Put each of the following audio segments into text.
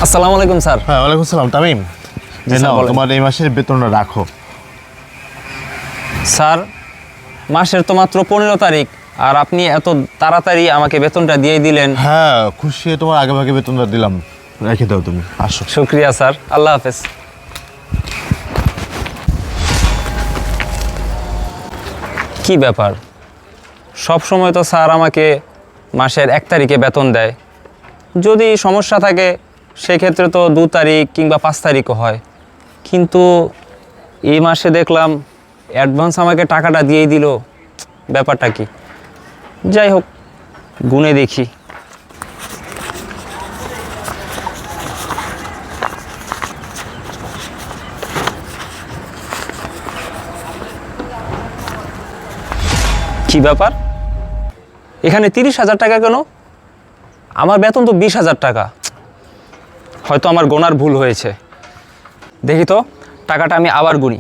আসসালামু আলাইকুম স্যার। হ্যাঁ, ওয়ালাইকুম সালাম। তামিম, নাও তোমার এই মাসের বেতনটা রাখো। স্যার, মাসের তো মাত্র 15 তারিখ, আর আপনি এত তাড়াতাড়ি আমাকে বেতনটা দিয়ে দিলেন। হ্যাঁ, খুশি হয়ে তোমার আগে ভাগে বেতনটা দিলাম। রেখে দাও তুমি, আসো। শুক্রিয়া স্যার, আল্লাহ হাফেজ। কি ব্যাপার, সব সময় তো স্যার আমাকে মাসের 1 তারিখে বেতন দেয়। যদি সমস্যা থাকে সেক্ষেত্রে তো 2 তারিখ কিংবা 5 তারিখও হয়, কিন্তু এই মাসে দেখলাম অ্যাডভান্স আমাকে টাকাটা দিয়েই দিল। ব্যাপারটা কি? যাই হোক, গুনে দেখি। কি ব্যাপার, এখানে 30,000 টাকা কেন? আমার বেতন তো 20,000 টাকা। হয়তো আমার গোনার ভুল হয়েছে। দেখি তো, টাকাটা আমি আবার গুনি।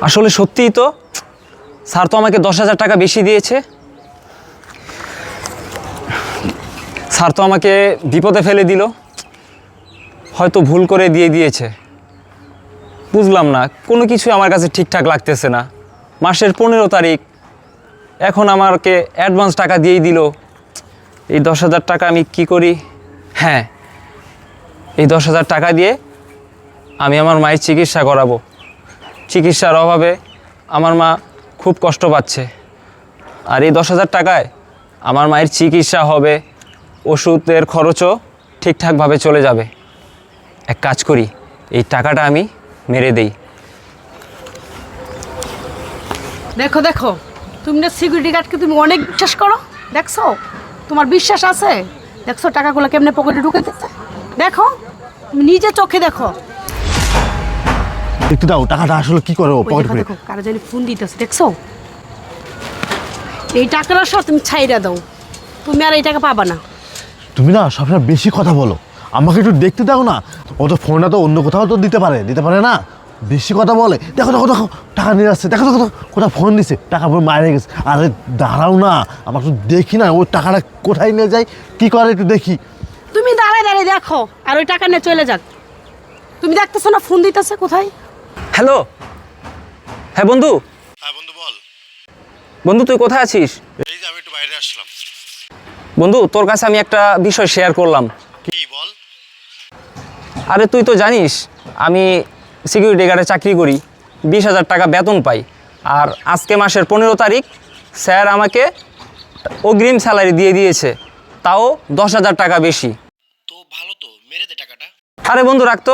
আসলে সত্যিই তো, স্যার তো আমাকে 10,000 টাকা বেশি দিয়েছে। স্যার তো আমাকে বিপদে ফেলে দিল, হয়তো ভুল করে দিয়ে দিয়েছে। বুঝলাম না, কোনো কিছুই আমার কাছে ঠিকঠাক লাগতেছে না। মাসের 15 তারিখ, এখন আমাকে অ্যাডভান্স টাকা দিয়েই দিল। এই 10,000 টাকা আমি কি করি? হ্যাঁ, এই 10,000 টাকা দিয়ে আমি আমার মায়ের চিকিৎসা করাবো। চিকিৎসার অভাবে আমার মা খুব কষ্ট পাচ্ছে, আর এই 10,000 টাকায় আমার মায়ের চিকিৎসা হবে, ওষুধের খরচও ঠিকঠাকভাবে চলে যাবে। এক কাজ করি, এই টাকাটা আমি মেরে দেই। দেখো দেখো, তুমি না সিকিউরিটি গার্ডকে তুমি অনেক বিশ্বাস করো। দেখছো, তোমার বিশ্বাস আছে? দেখছো টাকাগুলো কেমনে পকেটে ঢুকে দিচ্ছে? দেখো, তুমি নিজে চোখে দেখো। একটু দাও, টাকাটা আসলে কি করো? ওই পকেট দেখো করে দেখো, কারো জানি ফোন দিতেছে, দেখছো? এই টাকাটা সব তুমি ছাইরা দাও, তুমি আর এই টাকা পাবা না। তুমি না সবসময় বেশি কথা বলো, আমাকে একটু দেখতে দাও না। ও তো ফোনটা তো অন্য কোথাও তো দিতে পারে না। বেশি কথা বলে। দেখো দেখো দেখো, টাকা নিয়ে আসছে। দেখো দেখো দেখো, কোথাও ফোন দিছে, টাকা পুরো মারে গেছে। আরে দাঁড়াও না, আমার তো দেখি না ওই টাকাটা কোথায় নিয়ে যায়, কি করে একটু দেখি। তুমি দাঁড়ায় দাঁড়ায় দেখো, আর ওই টাকা নিয়ে চলে যাক। তুমি দেখতেছো না ফোন দিতেছে কোথায়? হ্যালো, হ্যাঁ বন্ধু। হ্যাঁ বন্ধু, বল। বন্ধু, তুই কোথায় আছিস? এই যে আমি একটু বাইরে আসলাম। বন্ধু, তোর কাছে আমি একটা বিষয় শেয়ার করলাম। কি বল? আরে তুই তো জানিস আমি সিকিউরিটি গার্ডে চাকরি করি, 20,000 টাকা বেতন পাই। আর আজকে মাসের 15 তারিখ স্যার আমাকে অগ্রিম স্যালারি দিয়ে দিয়েছে, তাও 10,000 টাকা বেশি। তো ভালো তো, মেরে দে টাকাটা। আরে বন্ধু রাখতো,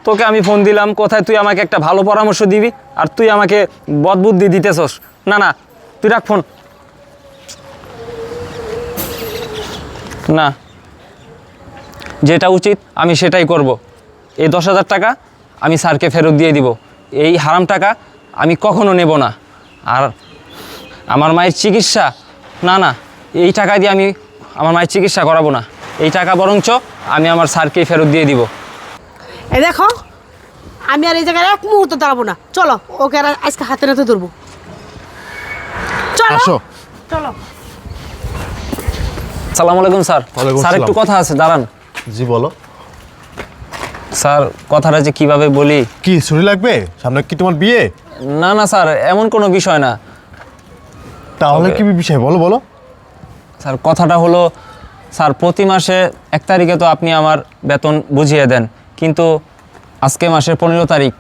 তোকে আমি ফোন দিলাম কোথায় তুই আমাকে একটা ভালো পরামর্শ দিবি, আর তুই আমাকে বদবুদ্ধি দিতেছস। না না, তুই রাখ ফোন। না, যেটা উচিত আমি সেটাই করব। এই 10,000 টাকা আমি স্যারকে ফেরত দিয়ে দিব। এই হারাম টাকা আমি কখনো নেব না। আর আমার মায়ের চিকিৎসা, না না, এই টাকা দিয়ে আমি আমার মায়ের চিকিৎসা করাবো না। এই টাকা বরঞ্চ আমি আমার স্যারকেই ফেরত দিয়ে দিব। এই দেখো, আমি আর এই জায়গায় এক মুহূর্ত দাঁড়াবো না। চলো, ওকে আর আজকে হাতে নাতে ধরবো। চলো আসো। চলো। সালাম আলাইকুম স্যার। ওয়ালাইকুম স্যার, একটু আসসালাম। কথা আছে, দাঁড়ান। জি বলো। স্যার, কথাটা যে কিভাবে বলি। কি ছুরি লাগবে? সামনে কি তোমার বিয়ে? না না স্যার, এমন কোনো বিষয় না। তাহলে Okay. কি বিষয় বলো বলো। স্যার, কথাটা হলো, স্যার প্রতি মাসে 1 তারিখে তো আপনি আমার বেতন বুঝিয়ে দেন, কিন্তু আজকে মাসের 15 তারিখ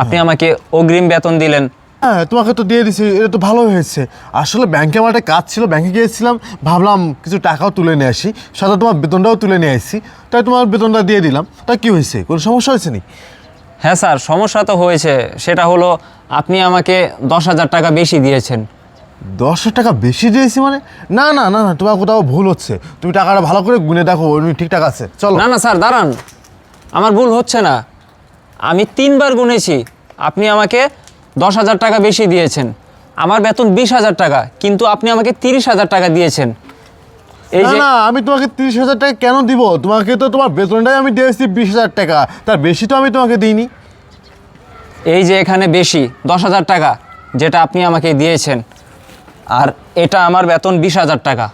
আপনি আমাকে অগ্রিম বেতন দিলেন। হ্যাঁ, তোমাকে তো দিয়ে দিছি, এটা তো ভালো হয়েছে। আসলে ব্যাংকে আমার একটা কাজ ছিল, ব্যাংকে গিয়েছিলাম, ভাবলাম কিছু টাকাও তুলে নিয়ে আসি, সাথে তোমার বেতনটাও তুলে নিয়ে আসি, তাই তোমার বেতনটা দিয়ে দিলাম। তা কি হয়েছে, কোনো সমস্যা হয়েছে নি? হ্যাঁ স্যার, সমস্যা তো হয়েছে। সেটা হলো আপনি আমাকে 10,000 টাকা বেশি দিয়েছেন। 10,000 টাকা বেশি দিয়েছি মানে? না না না না, তোমার কোথাও ভুল হচ্ছে। তুমি টাকাটা ভালো করে গুনে দেখো, ওই ঠিকঠাক আছে। চলো। না না স্যার, দাঁড়ান, আমার ভুল হচ্ছে না। আমি 3 বার গুনেছি, আপনি আমাকে 10,000 টাকা বেশি দিয়েছেন। আমার বেতন 20,000 টাকা, কিন্তু আপনি আমাকে 30,000 টাকা দিয়েছেন। এই না যে না, আমি তোমাকে 30,000 টাকা কেন দিব? তোমাকে তো তোমার বেতনটাই আমি দিয়েছি 20,000 টাকা, তার বেশি তো আমি তোমাকে দিইনি। এই যে এখানে বেশি 10,000 টাকা, যেটা আপনি আমাকে দিয়েছেন, আর এটা আমার বেতন 20,000 টাকা।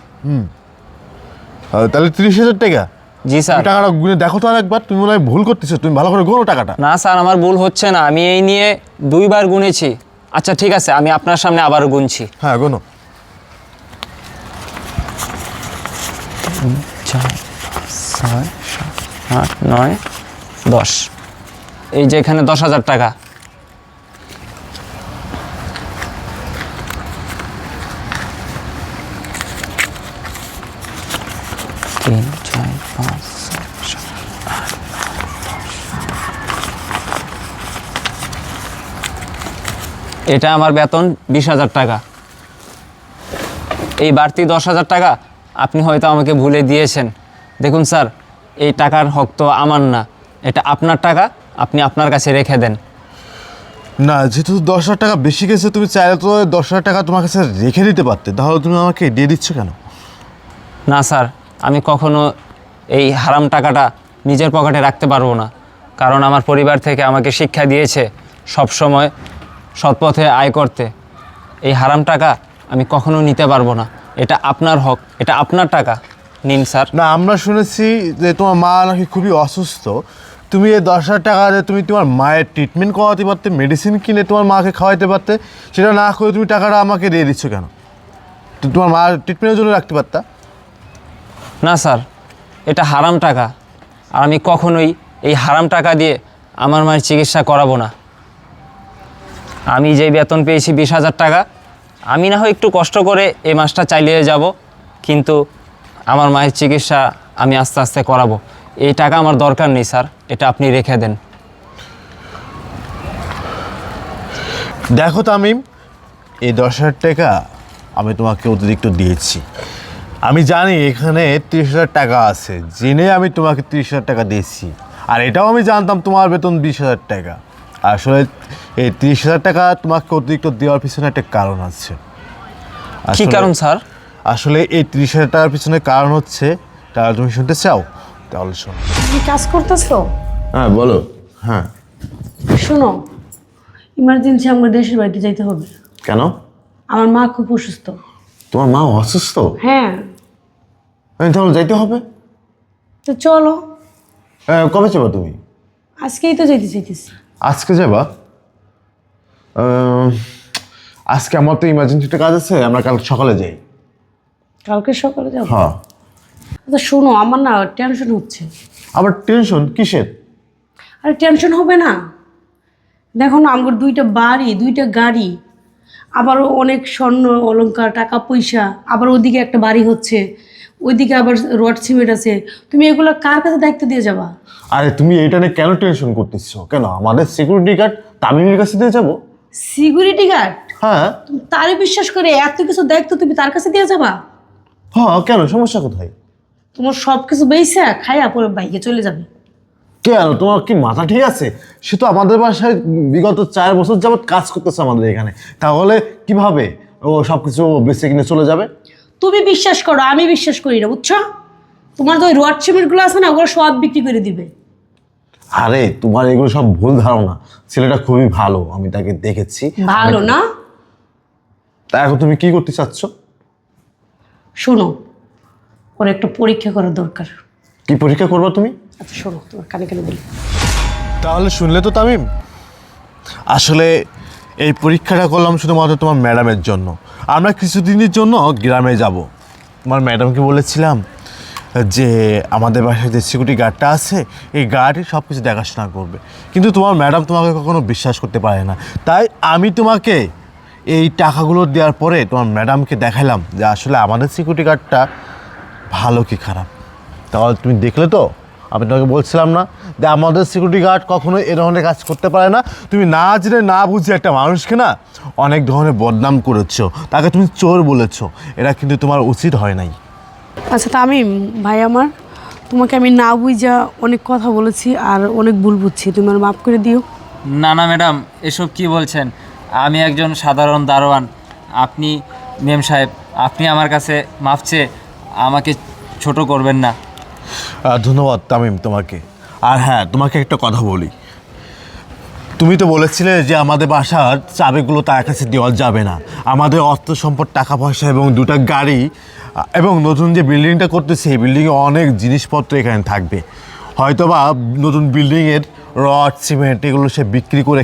তাহলে 30,000 টাকা? জি স্যার। টাকাটা গুনে দেখো তো আরেকবার, তুমি মনে হয় ভুল করতেছো, তুমি ভালো করে গোনো টাকাটা। না স্যার, আমার ভুল হচ্ছে না, আমি এই নিয়ে 2বার গুনেছি। আচ্ছা ঠিক আছে, আমি আপনার সামনে আবারও গুনছি। হ্যাঁ গোনো। 4, 6, 7, 8, 9, 10। এই যে এখানে 10,000 টাকা। তিন, 4, 5, 6, 7, 8, 10। এটা আমার বেতন 20,000 টাকা। এই বাড়তি 10,000 টাকা আপনি হয়তো আমাকে ভুলে দিয়েছেন। দেখুন স্যার, এই টাকার হক তো আমার না, এটা আপনার টাকা, আপনি আপনার কাছে রেখে দেন। না, যেহেতু 10,000 টাকা বেশি গেছে, তুমি চাইলে তো 10,000 টাকা তোমার কাছে রেখে দিতে পারতে, তাহলে তুমি আমাকে দিয়ে দিচ্ছ কেন? না স্যার, আমি কখনো এই হারাম টাকাটা নিজের পকেটে রাখতে পারবো না, কারণ আমার পরিবার থেকে আমাকে শিক্ষা দিয়েছে সব সময় সৎ পথে আয় করতে। এই হারাম টাকা আমি কখনো নিতে পারবো না, এটা আপনার হক, এটা আপনার টাকা, নিন স্যার। না, আমরা শুনেছি যে তোমার মা নাকি খুবই অসুস্থ, তুমি এই 10,000 টাকা দিয়ে তুমি তোমার মায়ের ট্রিটমেন্ট করাতে পারতে, মেডিসিন কিনে তোমার মাকে খাওয়াইতে পারতে, সেটা না করে তুমি টাকাটা আমাকে দিয়ে দিচ্ছ কেন? তো তোমার মার ট্রিটমেন্টের জন্য রাখতে পারতা। না স্যার, এটা হারাম টাকা, আর আমি কখনোই এই হারাম টাকা দিয়ে আমার মায়ের চিকিৎসা করাবো না। আমি যেই বেতন পেয়েছি 20,000 টাকা, আমি না হয় একটু কষ্ট করে এই মাসটা চালিয়ে যাব, কিন্তু আমার মায়ের চিকিৎসা আমি আস্তে আস্তে করাবো। এই টাকা আমার দরকার নেই স্যার, এটা আপনি রেখে দেন। দেখো তামিম, এই 10,000 টাকা আমি তোমাকে অতিরিক্ত দিয়েছি। আমি জানি এখানে 30,000 টাকা আছে, জেনে আমি তোমাকে 30,000 টাকা দিয়েছি। আর এটাও আমি জানতাম তোমার বেতন 20,000 টাকা। আসলে এই 30,000 টাকা তোমাকে অতিরিক্ত দেওয়ার পিছনে একটা কারণ আছে। কি আসলে- কারণ স্যার? আসলে এই 30,000 টাকার পিছনে কারণ হচ্ছে, তাহলে তুমি শুনতে চাও? তাহলে শোনো। তুমি কাজ করতেছো? হ্যাঁ বলো। হ্যাঁ, শোনো, ইমার্জেন্সি আমার দেশের বাড়িতে যাইতে হবে। কেন? আমার মা খুব অসুস্থ। তোমার মা অসুস্থ? হ্যাঁ, তাহলে যাইতে হবে। তো চলো। কবে যাবা তুমি? আজকেই তো যাইতে চাইতেছি। আজকে যাবা? আজকে আমার তো ইমার্জেন্সি একটা কাজ আছে, আমরা কাল সকালে যাই। কালকে সকালে যাবো? হ্যাঁ। আচ্ছা শোনো, আমার না টেনশন হচ্ছে। আবার টেনশন কিসের? আরে টেনশন হবে না, দেখো না আমার 2টা বাড়ি, 2টা গাড়ি, আবারও অনেক স্বর্ণ অলংকার, টাকা পয়সা, আবার ওদিকে একটা বাড়ি হচ্ছে, ওইদিকে আবার রড সিমেন্ট আছে। তুমি এগুলো কার কাছে দায়িত্ব দিয়ে যাবা? আরে তুমি এইটা নিয়ে কেন টেনশন করতেছো? কেন আমাদের সিকিউরিটি গার্ড তামিমের কাছে দিয়ে যাবো? Security guard? হ্যাঁ। তুমি তারই বিশ্বাস করে এত কিছু দায়িত্ব তুমি তার কাছে দিয়ে যাবা? হ্যাঁ, কেন সমস্যা কোথায়? তোমার সব কিছু বেইসা খাইয়া পরে বাইকে চলে যাবে। কেন, তোমার কি মাথা ঠিক আছে? সে তো আমাদের বাসায় বিগত 4 বছর যাবৎ কাজ করতেছে আমাদের এখানে, তাহলে কিভাবে ও সব কিছু বেঁচে কিনে চলে যাবে? তুমি বিশ্বাস করো, আমি বিশ্বাস করি না, বুঝছো? তোমার তো ওই রড সিমেন্টগুলো আছে না, ওগুলো সব বিক্রি করে দিবে। আরে তোমার এগুলো সব ভুল ধারণা, ছেলেটা খুবই ভালো, আমি তাকে দেখেছি। ভালো না? তা এখন তুমি কি করতে চাচ্ছ? শোনো, ওর একটা পরীক্ষা করার দরকার। কি পরীক্ষা করবা তুমি? আচ্ছা শোনো, তোমার কানে কানে বলি। তাহলে শুনলে তো তামিম, আসলে এই পরীক্ষাটা করলাম শুধুমাত্র তোমার ম্যাডামের জন্য। আমরা কিছুদিনের জন্য গ্রামে যাব। তোমার ম্যাডামকে বলেছিলাম যে আমাদের বাসায় যে সিকিউরিটি গার্ডটা আছে, এই গার্ডই সব কিছু দেখাশোনা করবে, কিন্তু তোমার ম্যাডাম তোমাকে কখনো বিশ্বাস করতে পারে না। তাই আমি তোমাকে এই টাকাগুলো দেওয়ার পরে তোমার ম্যাডামকে দেখালাম যে আসলে আমাদের সিকিউরিটি গার্ডটা ভালো কি খারাপ। তাহলে তুমি দেখলে তো, আমি তোমাকে বলছিলাম না যে আমাদের সিকিউরিটি গার্ড কখনো এ ধরনের কাজ করতে পারে না। তুমি না জেনে না বুঝে একটা মানুষকে না অনেক ধরনের বদনাম করেছো, তাকে তুমি চোর বলেছো, এটা কিন্তু তোমার উচিত হয় নাই। আচ্ছা তামিম ভাই আমার, তোমাকে আমি না বুঝা অনেক কথা বলেছি আর অনেক ভুল বুঝছি, তুমি আমার মাফ করে দিও। না না ম্যাডাম, এসব কি বলছেন? আমি একজন সাধারণ দারোয়ান, আপনি মেম সাহেব, আপনি আমার কাছে মাফ চেয়ে আমাকে ছোট করবেন না। ধন্যবাদ তামিম তোমাকে। আর হ্যাঁ, তোমাকে একটা কথা বলি, তুমি তো বলেছিলে যে আমাদের বাসার চাবিগুলো তার কাছে দেওয়া যাবে না। আমাদের অর্থ সম্পদ, টাকা পয়সা এবং 2টা গাড়ি এবং নতুন যে বিল্ডিংটা করতেছি এই বিল্ডিংয়ে অনেক জিনিসপত্র এখানে থাকবে। হয়তোবা নতুন বিল্ডিংয়ের রড, সিমেন্ট এগুলো সে বিক্রি করে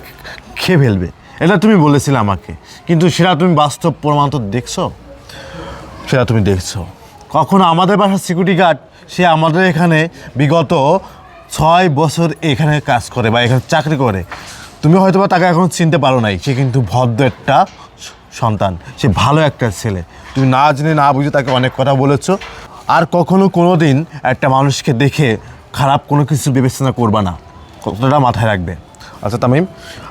খেয়ে ফেলবে, এটা তুমি বলেছিলে আমাকে। কিন্তু সেটা তুমি বাস্তব প্রমাণ তো দেখছো, সেটা তুমি দেখছো। কখনো আমাদের বাসার সিকিউরিটি গার্ড সে আমাদের এখানে বিগত 6 বছর এখানে কাজ করে বা এখানে চাকরি করে। তুমি হয়তো বা তাকে এখন চিনতে পারো নাই, সে কিন্তু ভদ্র একটা সন্তান, সে ভালো একটা ছেলে। তুমি না জেনে না বুঝে তাকে অনেক কথা বলেছো। আর কখনো কোনো দিন একটা মানুষকে দেখে খারাপ কোনো কিছু বিবেচনা করবা না, কতটা মাথায় রাখবে। আচ্ছা তামিম,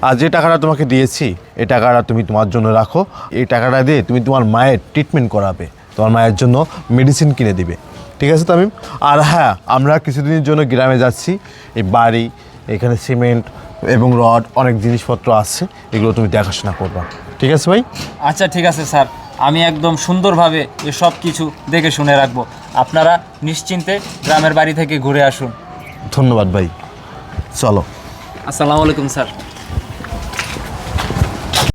আর যে টাকাটা তোমাকে দিয়েছি এই টাকাটা তুমি তোমার জন্য রাখো। এই টাকাটা দিয়ে তুমি তোমার মায়ের ট্রিটমেন্ট করাবে, তোমার মায়ের জন্য মেডিসিন কিনে দিবে, ঠিক আছে তামিম? আর হ্যাঁ, আমরা কিছুদিনের জন্য গ্রামে যাচ্ছি। এই বাড়ি, এখানে সিমেন্ট এবং রড অনেক জিনিসপত্র আছে, এগুলো তুমি দেখাশোনা করবা, ঠিক আছে ভাই? আচ্ছা ঠিক আছে স্যার, আমি একদম সুন্দরভাবে এসব কিছু দেখে শুনে রাখবো। আপনারা নিশ্চিন্তে গ্রামের বাড়ি থেকে ঘুরে আসুন। ধন্যবাদ ভাই, চলো। আসসালামু আলাইকুম স্যার।